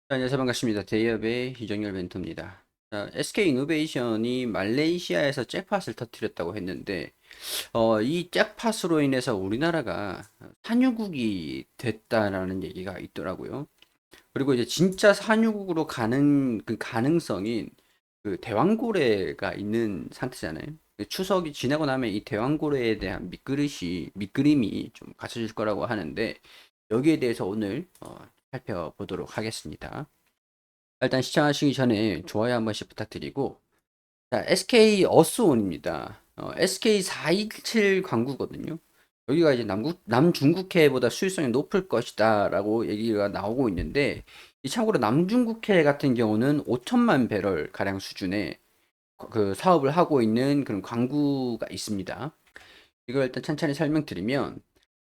안녕하세요. 반갑습니다. 대기업의 이정열 멘토입니다. SK이노베이션이 말레이시아에서 잭팟을 터뜨렸다고 했는데, 이 잭팟으로 인해서 우리나라가 산유국이 됐다라는 얘기가 있더라고요. 그리고 이제 진짜 산유국으로 가는 그 가능성인 그 대왕고래가 있는 상태잖아요. 추석이 지나고 나면 이 대왕고래에 대한 밑그림이 좀 갖춰질 거라고 하는데, 여기에 대해서 오늘 살펴보도록 하겠습니다. 일단 시청하시기 전에 좋아요 한 번씩 부탁드리고, 자, SK 어스온입니다. SK 417 광구거든요. 여기가 이제 남중국해보다 수익성이 높을 것이다 라고 얘기가 나오고 있는데, 이 참고로 남중국해 같은 경우는 5천만 배럴 가량 수준의 그 사업을 하고 있는 그런 광구가 있습니다. 이걸 일단 천천히 설명드리면,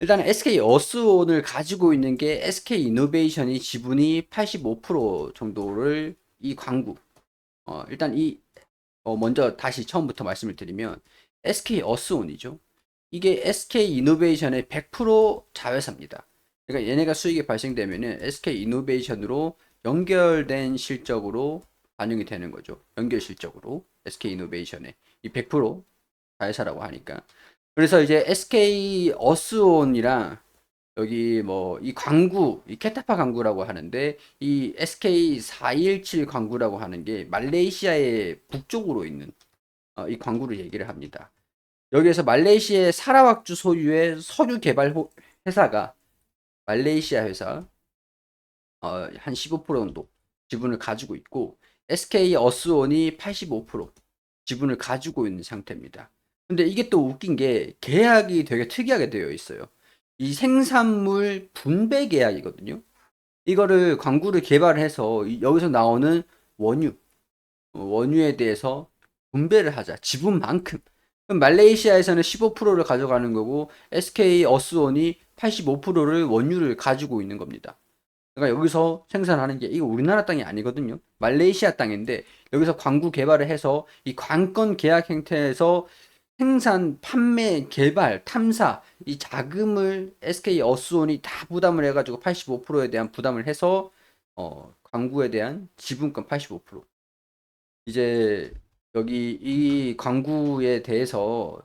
일단 SK 어스온을 가지고 있는 게 SK 이노베이션이 지분이 85% 정도를 이 광구. 일단 먼저 다시 처음부터 말씀을 드리면 SK 어스온이죠. 이게 SK 이노베이션의 100% 자회사입니다. 그러니까 얘네가 수익이 발생되면은 SK 이노베이션으로 연결된 실적으로 반영이 되는 거죠. 연결 실적으로 SK 이노베이션의 이 100% 자회사라고 하니까. 그래서 이제 SK 어스온이랑 여기 뭐 이 광구, 이 캐타파 광구라고 하는데 이 SK 417 광구라고 하는 게 말레이시아의 북쪽으로 있는 이 광구를 얘기를 합니다. 여기에서 말레이시아의 사라왁주 소유의 석유 개발 회사가 말레이시아 회사 한 15% 정도 지분을 가지고 있고 SK 어스온이 85% 지분을 가지고 있는 상태입니다. 근데 이게 또 웃긴 게 계약이 되게 특이하게 되어 있어요. 이 생산물 분배 계약이거든요. 이거를 광구를 개발해서 여기서 나오는 원유, 원유에 대해서 분배를 하자. 지분만큼. 그럼 말레이시아에서는 15%를 가져가는 거고 SK 어스온이 85%를 원유를 가지고 있는 겁니다. 그러니까 여기서 생산하는 게 이거 우리나라 땅이 아니거든요. 말레이시아 땅인데 여기서 광구 개발을 해서 이 관건 계약 형태에서 생산, 판매, 개발, 탐사 이 자금을 SK 어스온이 다 부담을 해가지고 85%에 대한 부담을 해서 광구에 대한 지분권 85%. 이제 여기 이 광구에 대해서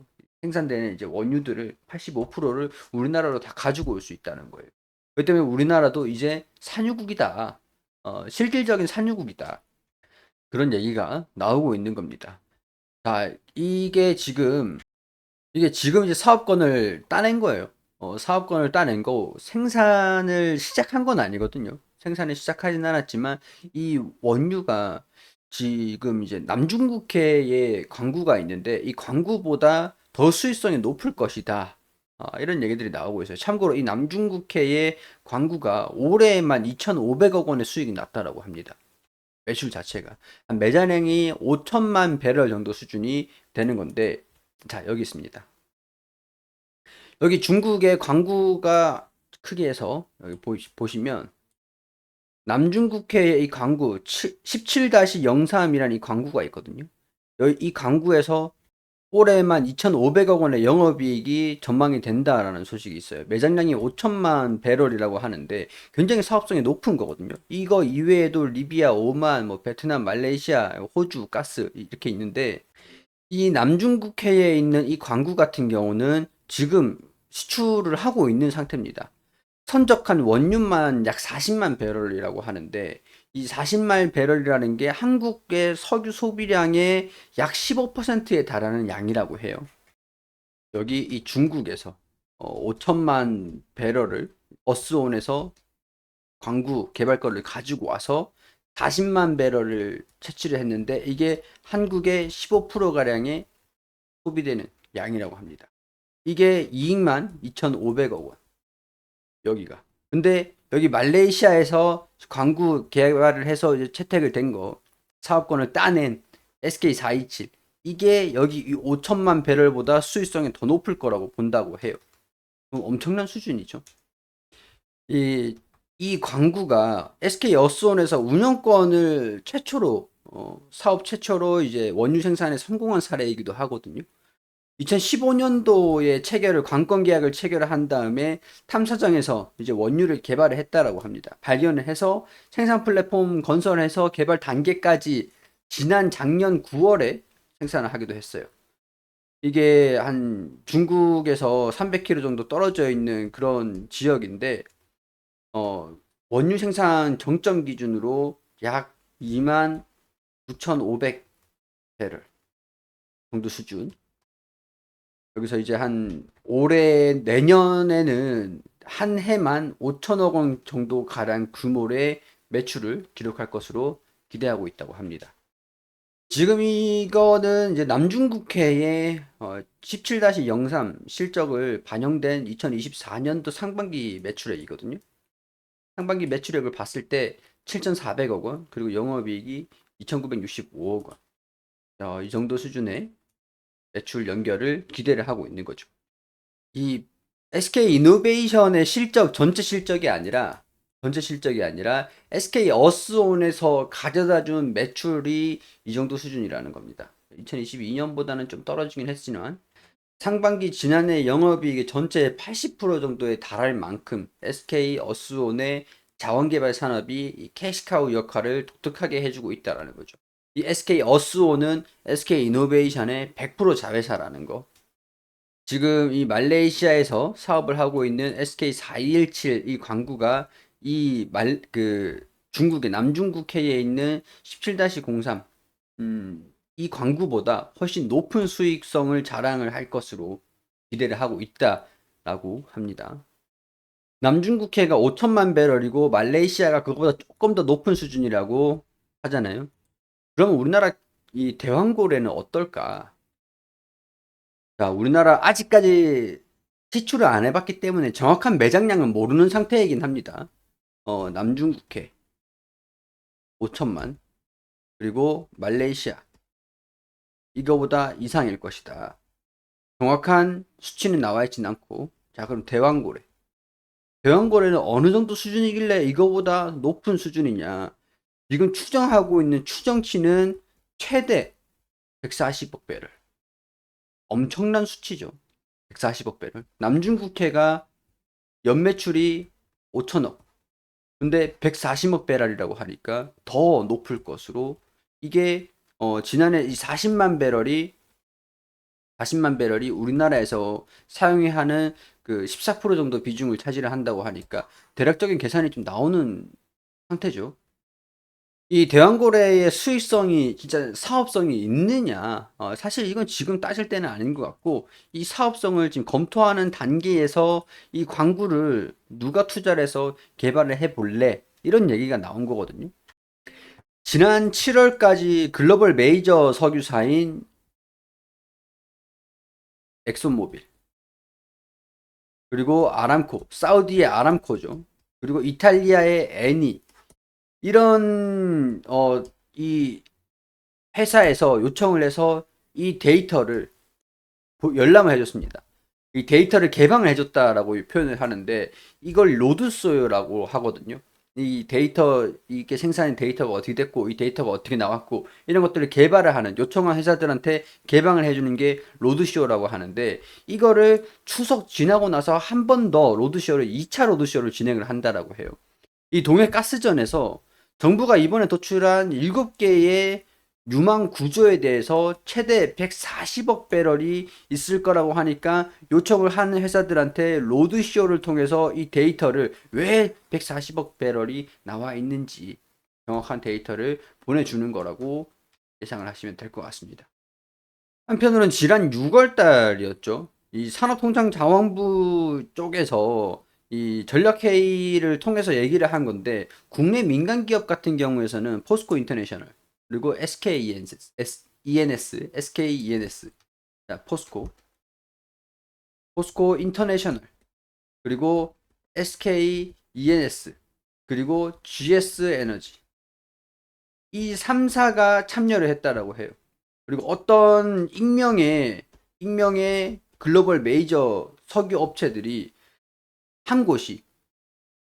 생산되는 이제 원유들을 85%를 우리나라로 다 가지고 올 수 있다는 거예요. 그렇기 때문에 우리나라도 이제 산유국이다. 실질적인 산유국이다. 그런 얘기가 나오고 있는 겁니다. 자, 이게 지금 이제 사업권을 따낸 거예요. 사업권을 따낸 거 생산을 시작한 건 아니거든요. 생산을 시작하진 않았지만 이 원유가 지금 이제 남중국해에 광구가 있는데 이 광구보다 더 수익성이 높을 것이다. 이런 얘기들이 나오고 있어요. 참고로 이 남중국해의 광구가 올해에만 2,500억 원의 수익이 났다라고 합니다. 매출 자체가. 매장량이 5천만 배럴 정도 수준이 되는 건데, 자, 여기 있습니다. 여기 중국의 광구가 크게 해서 여기 보시면 남중국해의 이 광구 17-03이라는 이 광구가 있거든요. 이 광구에서 올해만 2,500억 원의 영업이익이 전망이 된다라는 소식이 있어요. 매장량이 5천만 배럴이라고 하는데 굉장히 사업성이 높은 거거든요. 이거 이외에도 리비아, 오만, 뭐 베트남, 말레이시아, 호주, 가스 이렇게 있는데 이 남중국해에 있는 이 광구 같은 경우는 지금 수출을 하고 있는 상태입니다. 선적한 원유만 약 40만 배럴이라고 하는데 이 40만 배럴이라는 게 한국의 석유 소비량의 약 15%에 달하는 양이라고 해요. 여기 이 중국에서 5천만 배럴을 어스온에서 광구 개발거를 가지고 와서 40만 배럴을 채취를 했는데 이게 한국의 15%가량의 소비되는 양이라고 합니다. 이게 이익만 2,500억 원. 여기가. 근데 여기 말레이시아에서 광구 개발을 해서 이제 채택을 된 거, 사업권을 따낸 SK427. 이게 여기 이 5천만 배럴보다 수익성이 더 높을 거라고 본다고 해요. 그럼 엄청난 수준이죠. 이, 이 광구가 SK 여수원에서 운영권을 최초로, 사업 최초로 이제 원유 생산에 성공한 사례이기도 하거든요. 2015년도에 관건 계약을 체결한 다음에 탐사정에서 이제 원유를 개발을 했다라고 합니다. 발견을 해서 생산 플랫폼 건설해서 개발 단계까지 지난 작년 9월에 생산을 하기도 했어요. 이게 한 중국에서 300km 정도 떨어져 있는 그런 지역인데, 어, 원유 생산 정점 기준으로 약 2만 9,500배럴 정도 수준. 여기서 이제 한 내년에는 한 해만 5천억 원 정도 가량 규모의 매출을 기록할 것으로 기대하고 있다고 합니다. 지금 이거는 이제 남중국해의 17-03 실적을 반영된 2024년도 상반기 매출액이거든요. 상반기 매출액을 봤을 때 7,400억 원, 그리고 영업이익이 2,965억 원. 이 정도 수준의 매출 연결을 기대를 하고 있는 거죠. 이 SK 이노베이션의 전체 실적이 아니라 SK 어스온에서 가져다 준 매출이 이 정도 수준이라는 겁니다. 2022년보다는 좀 떨어지긴 했지만 상반기 지난해 영업이익의 전체의 80% 정도에 달할 만큼 SK 어스온의 자원개발 산업이 이 캐시카우 역할을 독특하게 해주고 있다라는 거죠. 이 SK 어스온은 SK 이노베이션의 100% 자회사라는 거. 지금 이 말레이시아에서 사업을 하고 있는 SK4217 이 광구가 중국의 남중국해에 있는 17-03 이 광구보다 훨씬 높은 수익성을 자랑을 할 것으로 기대를 하고 있다라고 합니다. 남중국해가 5천만 배럴이고 말레이시아가 그거보다 조금 더 높은 수준이라고 하잖아요. 그럼 우리나라 이 대왕고래는 어떨까? 자, 우리나라 아직까지 시추를 안 해봤기 때문에 정확한 매장량은 모르는 상태이긴 합니다. 남중국해 5천만, 그리고 말레이시아 이거보다 이상일 것이다. 정확한 수치는 나와 있진 않고, 자, 그럼 대왕고래. 대왕고래는 어느 정도 수준이길래 이거보다 높은 수준이냐? 지금 추정하고 있는 추정치는 최대 140억 배럴. 엄청난 수치죠. 140억 배럴. 남중국해가 연매출이 5천억. 근데 140억 배럴이라고 하니까 더 높을 것으로, 이게 지난해 이 40만 배럴이 우리나라에서 사용해야 하는 그 14% 정도 비중을 차지를 한다고 하니까 대략적인 계산이 좀 나오는 상태죠. 이 대왕고래의 수익성이 진짜 사업성이 있느냐? 사실 이건 지금 따질 때는 아닌 것 같고, 이 사업성을 지금 검토하는 단계에서 이 광구를 누가 투자를 해서 개발을 해볼래? 이런 얘기가 나온 거거든요. 지난 7월까지 글로벌 메이저 석유사인 엑손모빌, 그리고 아람코, 사우디의 아람코죠. 그리고 이탈리아의 에니, 이런 이 회사에서 요청을 해서 이 데이터를 열람을 해줬습니다. 이 데이터를 개방을 해줬다라고 표현을 하는데, 이걸 로드소요라고 하거든요. 이 데이터, 이게 생산된 데이터가 어떻게 됐고, 이 데이터가 어떻게 나왔고, 이런 것들을 개발을 하는, 요청한 회사들한테 개방을 해주는 게 로드쇼라고 하는데, 이거를 추석 지나고 나서 한 번 더 2차 로드쇼를 진행을 한다라고 해요. 이 동해가스전에서 정부가 이번에 도출한 7개의 유망 구조에 대해서 최대 140억 배럴이 있을 거라고 하니까, 요청을 하는 회사들한테 로드쇼를 통해서 이 데이터를, 왜 140억 배럴이 나와 있는지 정확한 데이터를 보내주는 거라고 예상을 하시면 될 것 같습니다. 한편으로는 지난 6월 달이었죠. 이 산업통상자원부 쪽에서 이 전략회의를 통해서 얘기를 한 건데, 국내 민간 기업 같은 경우에서는 포스코 인터내셔널, 그리고 SK ENS, 자, 포스코 인터내셔널, 그리고 SK ENS, 그리고 GS 에너지, 이 3사가 참여를 했다라고 해요. 그리고 어떤 익명의 글로벌 메이저 석유 업체들이 한 곳이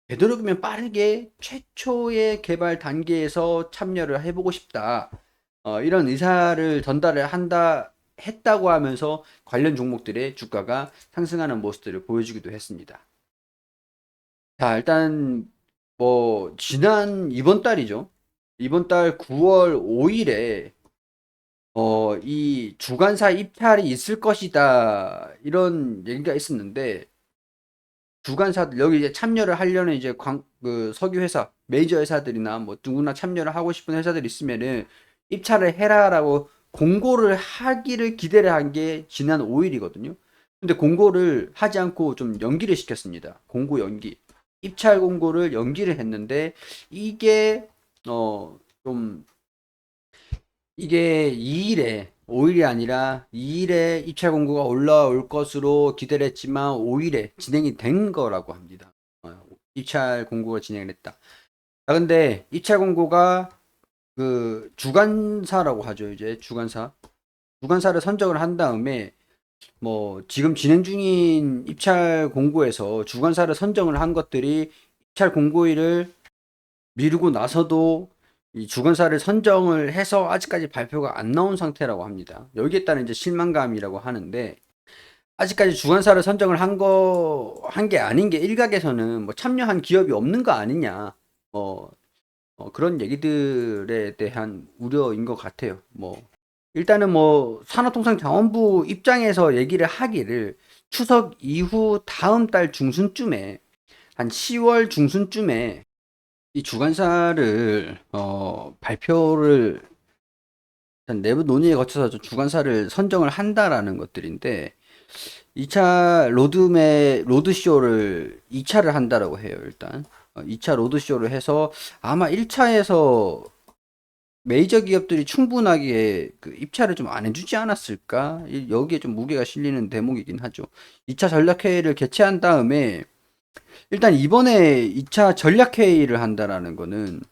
되도록이면 빠르게 최초의 개발 단계에서 참여를 해보고 싶다. 이런 의사를 전달을 한다. 했다고 하면서 관련 종목들의 주가가 상승하는 모습들을 보여주기도 했습니다. 자, 일단 뭐 지난 이번 달이죠. 이번 달 9월 5일에 이 주관사 입찰이 있을 것이다. 이런 얘기가 있었는데 주관사들 여기 이제 참여를 하려는 이제 그 석유 회사, 메이저 회사들이나 뭐 누구나 참여를 하고 싶은 회사들 있으면은 입찰을 해라라고 공고를 하기를 기대를 한 게 지난 5일이거든요. 근데 공고를 하지 않고 좀 연기를 시켰습니다. 공고 연기. 입찰 공고를 연기를 했는데 이게 좀 이게 2일에 5일이 아니라 2일에 입찰 공고가 올라올 것으로 기대를 했지만 5일에 진행이 된 거라고 합니다. 입찰 공고가 진행을 했다. 아, 근데 입찰 공고가 그 주관사라고 하죠. 이제 주관사. 주관사를 선정을 한 다음에 뭐 지금 진행 중인 입찰 공고에서 주관사를 선정을 한 것들이 입찰 공고일을 미루고 나서도 이 주관사를 선정을 해서 아직까지 발표가 안 나온 상태라고 합니다. 여기에 따른 이제 실망감이라고 하는데 아직까지 주관사를 선정을 한 게 아닌 게 일각에서는 뭐 참여한 기업이 없는 거 아니냐 그런 얘기들에 대한 우려인 것 같아요. 뭐 일단은 뭐 산업통상자원부 입장에서 얘기를 하기를 추석 이후 다음 달 중순쯤에 한 10월 중순쯤에 이 주관사를 발표를 일단 내부 논의에 거쳐서 좀 주관사를 선정을 한다라는 것들인데 2차 로드쇼를 2차를 한다라고 해요. 일단 2차 로드쇼를 해서 아마 1차에서 메이저 기업들이 충분하게 그 입찰을 좀 안 해주지 않았을까? 여기에 좀 무게가 실리는 대목이긴 하죠. 2차 전략회의를 개최한 다음에 일단 이번에 2차 전략회의를 한다라는 거는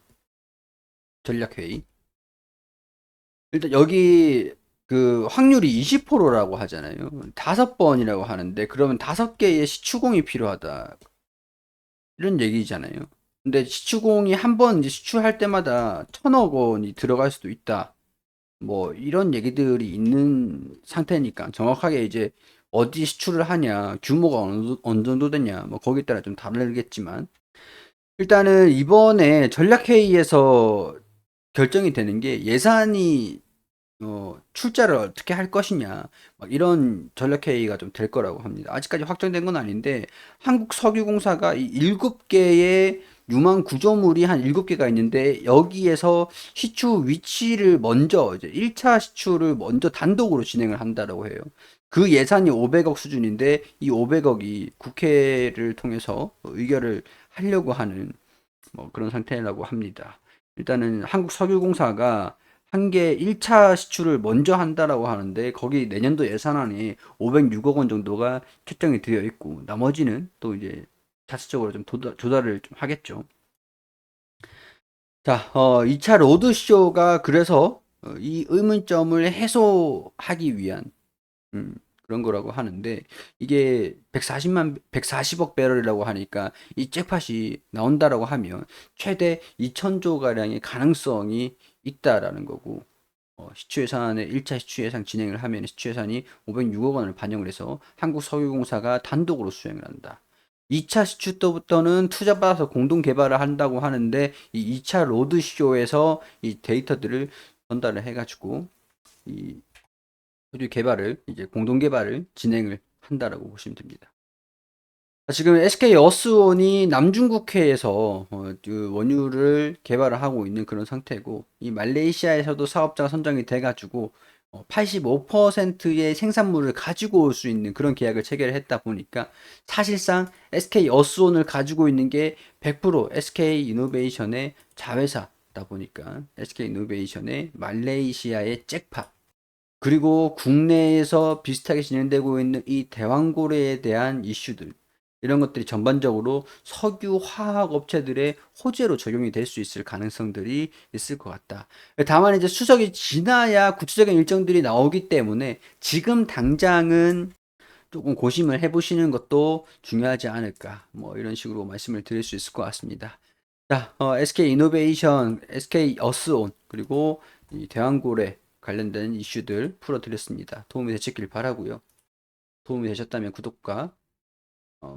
전략회의. 일단 여기 그 확률이 20%라고 하잖아요. 5번이라고 하는데 그러면 5개의 시추공이 필요하다. 이런 얘기잖아요. 근데 시추공이 한 번 이제 시추할 때마다 1,000억 원이 들어갈 수도 있다. 뭐 이런 얘기들이 있는 상태니까 정확하게 이제 어디 시추를 하냐, 규모가 어느 정도 되냐, 뭐 거기에 따라 좀 다르겠지만 일단은 이번에 전략회의에서 결정이 되는 게 예산이 출자를 어떻게 할 것이냐 막 이런 전략회의가 좀 될 거라고 합니다. 아직까지 확정된 건 아닌데 한국석유공사가 이 7개의 유망 구조물이 한 7개가 있는데 여기에서 시추 위치를 먼저 이제 1차 시추를 먼저 단독으로 진행을 한다라고 해요. 그 예산이 500억 수준인데 이 500억이 국회를 통해서 의결을 하려고 하는 뭐 그런 상태라고 합니다. 일단은 한국석유공사가 한 개 1차 시추를 먼저 한다라고 하는데 거기 내년도 예산안에 506억 원 정도가 책정이 되어 있고 나머지는 또 이제 자체적으로 좀 조달을 좀 하겠죠. 자, 2차 로드쇼가 그래서 이 의문점을 해소하기 위한 그런 거라고 하는데 이게 140억 배럴이라고 하니까 이 잭팟이 나온다라고 하면 최대 2천조 가량의 가능성이 있다라는 거고 시추 예산의 1차 시추 예산 진행을 하면 시추 예산이 506억 원을 반영을 해서 한국석유공사가 단독으로 수행을 한다. 2차 시추 때부터는 투자 받아서 공동 개발을 한다고 하는데 이 2차 로드쇼에서 이 데이터들을 전달을 해가지고 이 서류 개발을 이제 공동 개발을 진행을 한다라고 보시면 됩니다. 지금 SK 어스온이 남중국해에서 그 원유를 개발을 하고 있는 그런 상태고 이 말레이시아에서도 사업자가 선정이 돼가지고 85%의 생산물을 가지고 올 수 있는 그런 계약을 체결을 했다 보니까 사실상 SK 어스온을 가지고 있는 게 100% SK 이노베이션의 자회사다 보니까 SK 이노베이션의 말레이시아의 잭팟 그리고 국내에서 비슷하게 진행되고 있는 이 대왕고래에 대한 이슈들 이런 것들이 전반적으로 석유 화학 업체들의 호재로 적용이 될 수 있을 가능성들이 있을 것 같다. 다만 이제 수석이 지나야 구체적인 일정들이 나오기 때문에 지금 당장은 조금 고심을 해보시는 것도 중요하지 않을까. 뭐 이런 식으로 말씀을 드릴 수 있을 것 같습니다. 자, SK 이노베이션, SK 어스온 그리고 이 대왕고래 관련된 이슈들 풀어드렸습니다. 도움이 되셨길 바라고요. 도움이 되셨다면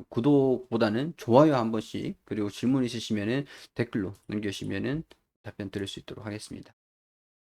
구독보다는 좋아요 한 번씩, 그리고 질문 있으시면은 댓글로 남겨주시면은 답변 드릴 수 있도록 하겠습니다.